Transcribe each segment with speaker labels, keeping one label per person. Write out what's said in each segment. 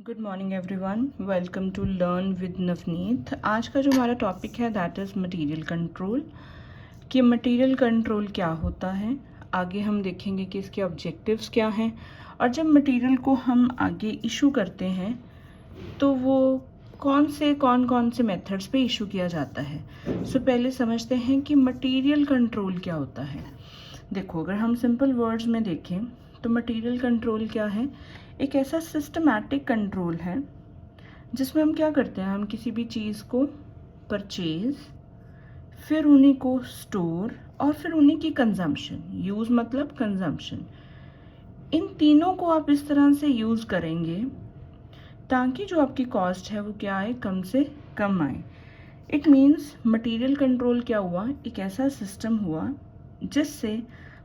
Speaker 1: Good morning everyone, welcome to learn with Navneet. आज का जो हमारा टॉपिक है दैट इज़ मटेरियल कंट्रोल। कि मटेरियल कंट्रोल क्या होता है, आगे हम देखेंगे कि इसके ऑब्जेक्टिव्स क्या हैं, और जब मटेरियल को हम आगे इशू करते हैं तो वो कौन कौन से मेथड्स पे इशू किया जाता है। सो पहले समझते हैं कि मटेरियल कंट्रोल क्या होता है। देखो, अगर हम सिंपल वर्ड्स में देखें तो मटेरियल कंट्रोल क्या है, एक ऐसा सिस्टमैटिक कंट्रोल है जिसमें हम क्या करते हैं, हम किसी भी चीज़ को परचेज, फिर उन्हीं को स्टोर और फिर उन्हीं की कंजम्पशन, यूज़ मतलब कंजम्पशन, इन तीनों को आप इस तरह से यूज़ करेंगे ताकि जो आपकी कॉस्ट है वो क्या आए, कम से कम आए। इट मीन्स मटेरियल कंट्रोल क्या हुआ, एक ऐसा सिस्टम हुआ जिससे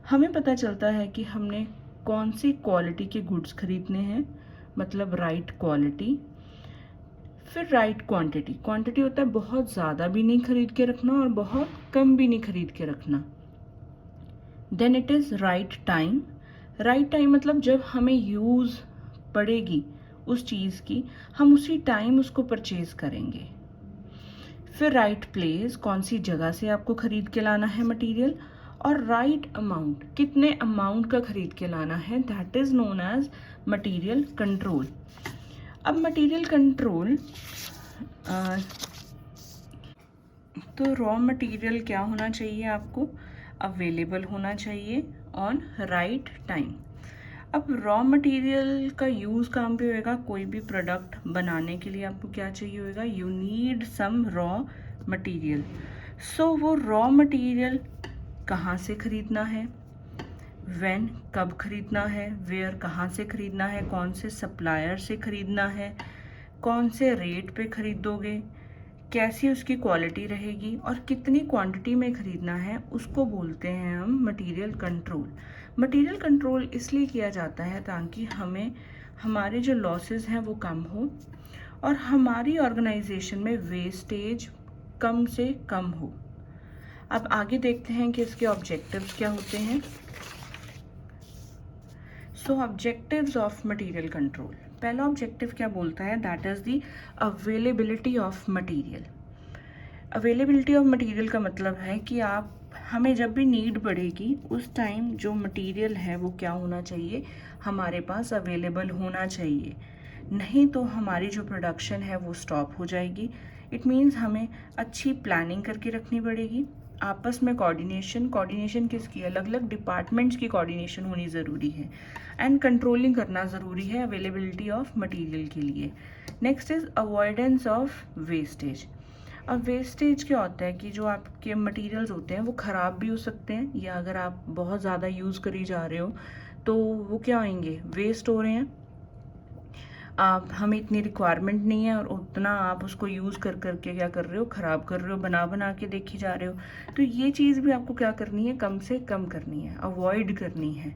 Speaker 1: हमें पता चलता है कि हमने कौन सी क्वालिटी के गुड्स खरीदने हैं, मतलब राइट क्वालिटी, फिर राइट क्वांटिटी। क्वांटिटी होता है बहुत ज़्यादा भी नहीं खरीद के रखना और बहुत कम भी नहीं खरीद के रखना। Then it is right time. Right time मतलब जब हमें यूज़ पड़ेगी उस चीज़ की, हम उसी टाइम उसको परचेज करेंगे। फिर राइट प्लेस, कौन सी जगह से आपको खरीद के लाना है मटेरियल, और राइट अमाउंट, कितने अमाउंट का खरीद के लाना है, that is known as material control. अब मटेरियल कंट्रोल, तो रॉ मटेरियल क्या होना चाहिए, आपको अवेलेबल होना चाहिए ऑन राइट टाइम। अब रॉ मटेरियल का यूज़ कहाँ पे होएगा, कोई भी प्रोडक्ट बनाने के लिए आपको क्या चाहिए होएगा, you need some raw material. So वो रॉ मटेरियल कहाँ से खरीदना है, व्हेन, कब खरीदना है, वेयर, कहाँ से खरीदना है, कौन से सप्लायर से खरीदना है, कौन से रेट पे खरीदोगे, कैसी उसकी क्वालिटी रहेगी और कितनी क्वांटिटी में खरीदना है, उसको बोलते हैं हम मटेरियल कंट्रोल। मटेरियल कंट्रोल इसलिए किया जाता है ताकि हमें हमारे जो लॉसेस हैं वो कम हो और हमारी ऑर्गेनाइजेशन में वेस्टेज कम से कम हो। अब आगे देखते हैं कि इसके ऑब्जेक्टिव्स क्या होते हैं। सो ऑब्जेक्टिव्स ऑफ मटेरियल कंट्रोल, पहला ऑब्जेक्टिव क्या बोलता है, that is the availability of material. Availability of material का मतलब है कि आप, हमें जब भी नीड पड़ेगी उस टाइम जो मटेरियल है वो क्या होना चाहिए, हमारे पास अवेलेबल होना चाहिए, नहीं तो हमारी जो प्रोडक्शन है वो स्टॉप हो जाएगी। इट मीन्स हमें अच्छी प्लानिंग करके रखनी पड़ेगी, आपस में कोऑर्डिनेशन किसकी, अलग अलग डिपार्टमेंट्स की कोऑर्डिनेशन होनी ज़रूरी है, एंड कंट्रोलिंग करना ज़रूरी है अवेलेबिलिटी ऑफ मटेरियल के लिए। Next is avoidance of wastage. अब वेस्टेज क्या होता है कि जो आपके मटेरियल्स होते हैं वो ख़राब भी हो सकते हैं, या अगर आप बहुत ज़्यादा यूज़ करी जा रहे हो तो वो क्या होंगे, वेस्ट हो रहे हैं, आप, हमें इतनी रिक्वायरमेंट नहीं है और उतना आप उसको यूज़ कर करके क्या कर रहे हो, ख़राब कर रहे हो, बना बना के देखी जा रहे हो। तो ये चीज़ भी आपको क्या करनी है, कम से कम करनी है, अवॉइड करनी है।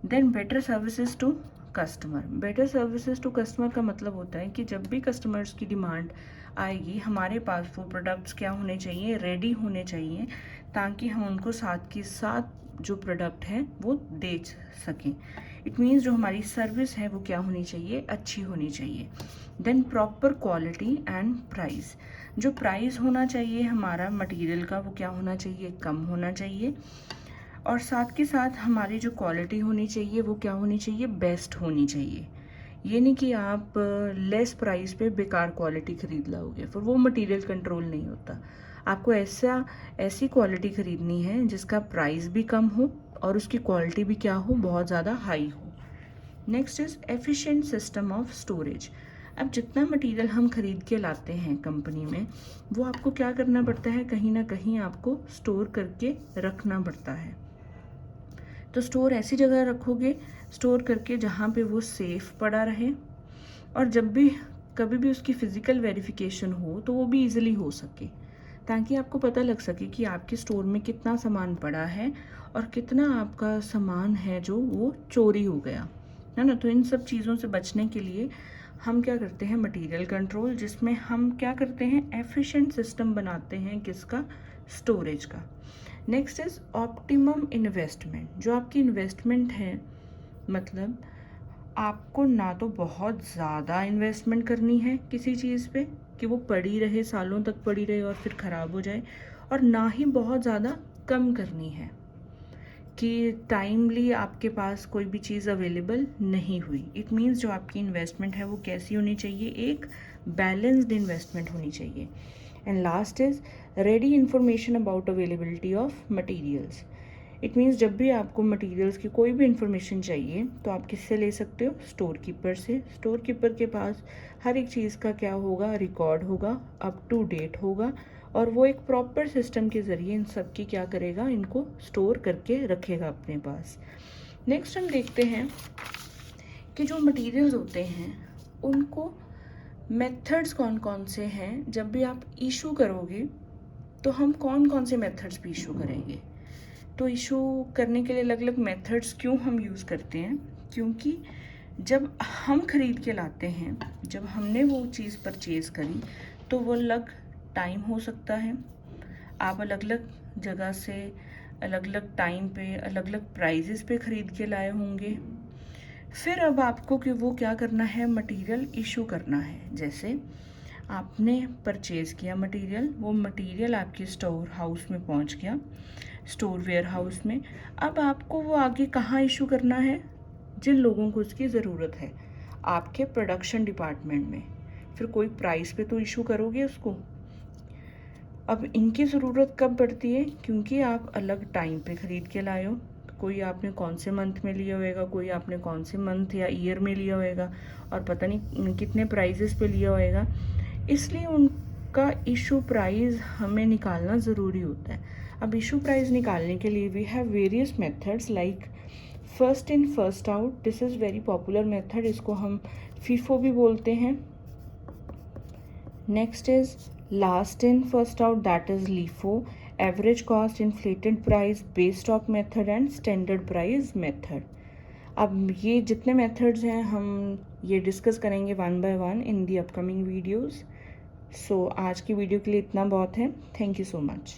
Speaker 1: Then better services to customer. Better services to customer का मतलब होता है कि जब भी कस्टमर्स की डिमांड आएगी हमारे पास वो प्रोडक्ट्स क्या होने चाहिए, रेडी होने चाहिए, ताकि हम उनको साथ के साथ जो प्रोडक्ट है वो दे सकें। इट मीन्स जो हमारी सर्विस है वो क्या होनी चाहिए, अच्छी होनी चाहिए। Then proper quality and price, जो प्राइस होना चाहिए हमारा मटेरियल का वो क्या होना चाहिए, कम होना चाहिए, और साथ के साथ हमारी जो क्वालिटी होनी चाहिए वो क्या होनी चाहिए, बेस्ट होनी चाहिए। ये नहीं कि आप लेस प्राइस पे बेकार क्वालिटी खरीद लाओगे, फिर वो मटेरियल कंट्रोल नहीं होता। आपको ऐसी क्वालिटी खरीदनी है जिसका प्राइस भी कम हो और उसकी क्वालिटी भी क्या हो, बहुत ज़्यादा हाई हो। Next is efficient system of storage. अब जितना मटेरियल हम खरीद के लाते हैं कंपनी में, वो आपको क्या करना पड़ता है, कहीं ना कहीं आपको स्टोर करके रखना पड़ता है। तो स्टोर ऐसी जगह रखोगे, स्टोर करके जहाँ पे वो सेफ़ पड़ा रहे, और जब भी कभी भी उसकी फ़िज़िकल वेरिफिकेशन हो तो वो भी इजीली हो सके, ताकि आपको पता लग सके कि आपके स्टोर में कितना सामान पड़ा है और कितना आपका सामान है जो वो चोरी हो गया है ना। तो इन सब चीज़ों से बचने के लिए हम क्या करते हैं, मटेरियल कंट्रोल, जिसमें हम क्या करते हैं, एफिशिएंट सिस्टम बनाते हैं, किसका, स्टोरेज का। Next is optimum investment. जो आपकी इन्वेस्टमेंट है, मतलब आपको ना तो बहुत ज़्यादा इन्वेस्टमेंट करनी है किसी चीज़ पे कि वो पड़ी रहे, सालों तक पड़ी रहे और फिर ख़राब हो जाए, और ना ही बहुत ज़्यादा कम करनी है कि टाइमली आपके पास कोई भी चीज़ अवेलेबल नहीं हुई। इट मीन्स जो आपकी इन्वेस्टमेंट है वो कैसी होनी चाहिए, एक बैलेंस्ड इन्वेस्टमेंट होनी चाहिए। And last is ready information about availability of materials. It means जब भी आपको मटेरियल्स की कोई भी इंफॉर्मेशन चाहिए तो आप किससे ले सकते हो, स्टोर कीपर से। स्टोर कीपर के पास हर एक चीज़ का क्या होगा, रिकॉर्ड होगा, अप टू डेट होगा, और वो एक प्रॉपर सिस्टम के ज़रिए इन सब की क्या करेगा, इनको स्टोर करके रखेगा अपने पास। नेक्स्ट हम देखते हैं कि जो मटेरियल्स होते हैं उनको मेथड्स कौन कौन से हैं। जब भी आप इशू करोगे तो हम कौन कौन से मेथड्स पे इशू करेंगे। तो इशू करने के लिए अलग अलग मेथड्स क्यों हम यूज़ करते हैं, क्योंकि जब हम ख़रीद के लाते हैं, जब हमने वो चीज़ परचेज़ करी तो वो अलग टाइम हो सकता है, आप अलग अलग जगह से अलग अलग टाइम पे अलग अलग प्राइजेस पे ख़रीद के लाए होंगे। फिर अब आपको कि वो क्या करना है, मटेरियल इशू करना है। जैसे आपने परचेज़ किया मटेरियल, वो मटेरियल आपके स्टोर हाउस में पहुंच गया, स्टोर वेयर हाउस में। अब आपको वो आगे कहाँ इशू करना है, जिन लोगों को उसकी ज़रूरत है, आपके प्रोडक्शन डिपार्टमेंट में। फिर कोई प्राइस पे तो इशू करोगे उसको। अब इनकी ज़रूरत कब पड़ती है, क्योंकि आप अलग टाइम पे ख़रीद के लाए हो। कोई आपने कौन से मंथ में लिया होएगा, कोई आपने कौन से मंथ या ईयर में लिया होएगा, और पता नहीं कितने प्राइजेस पे लिया होएगा। इसलिए उनका इशू प्राइस हमें निकालना ज़रूरी होता है। अब इशू प्राइस निकालने के लिए we have various methods like first in first out. This is very popular method, इसको हम फीफो भी बोलते हैं। Next is last in first out, that is LIFO. Average cost, inflated price, base stock method and standard price method. अब ये जितने मेथड्स हैं हम ये डिस्कस करेंगे one by one in the upcoming videos. So आज की वीडियो के लिए इतना बहुत है। Thank you so much.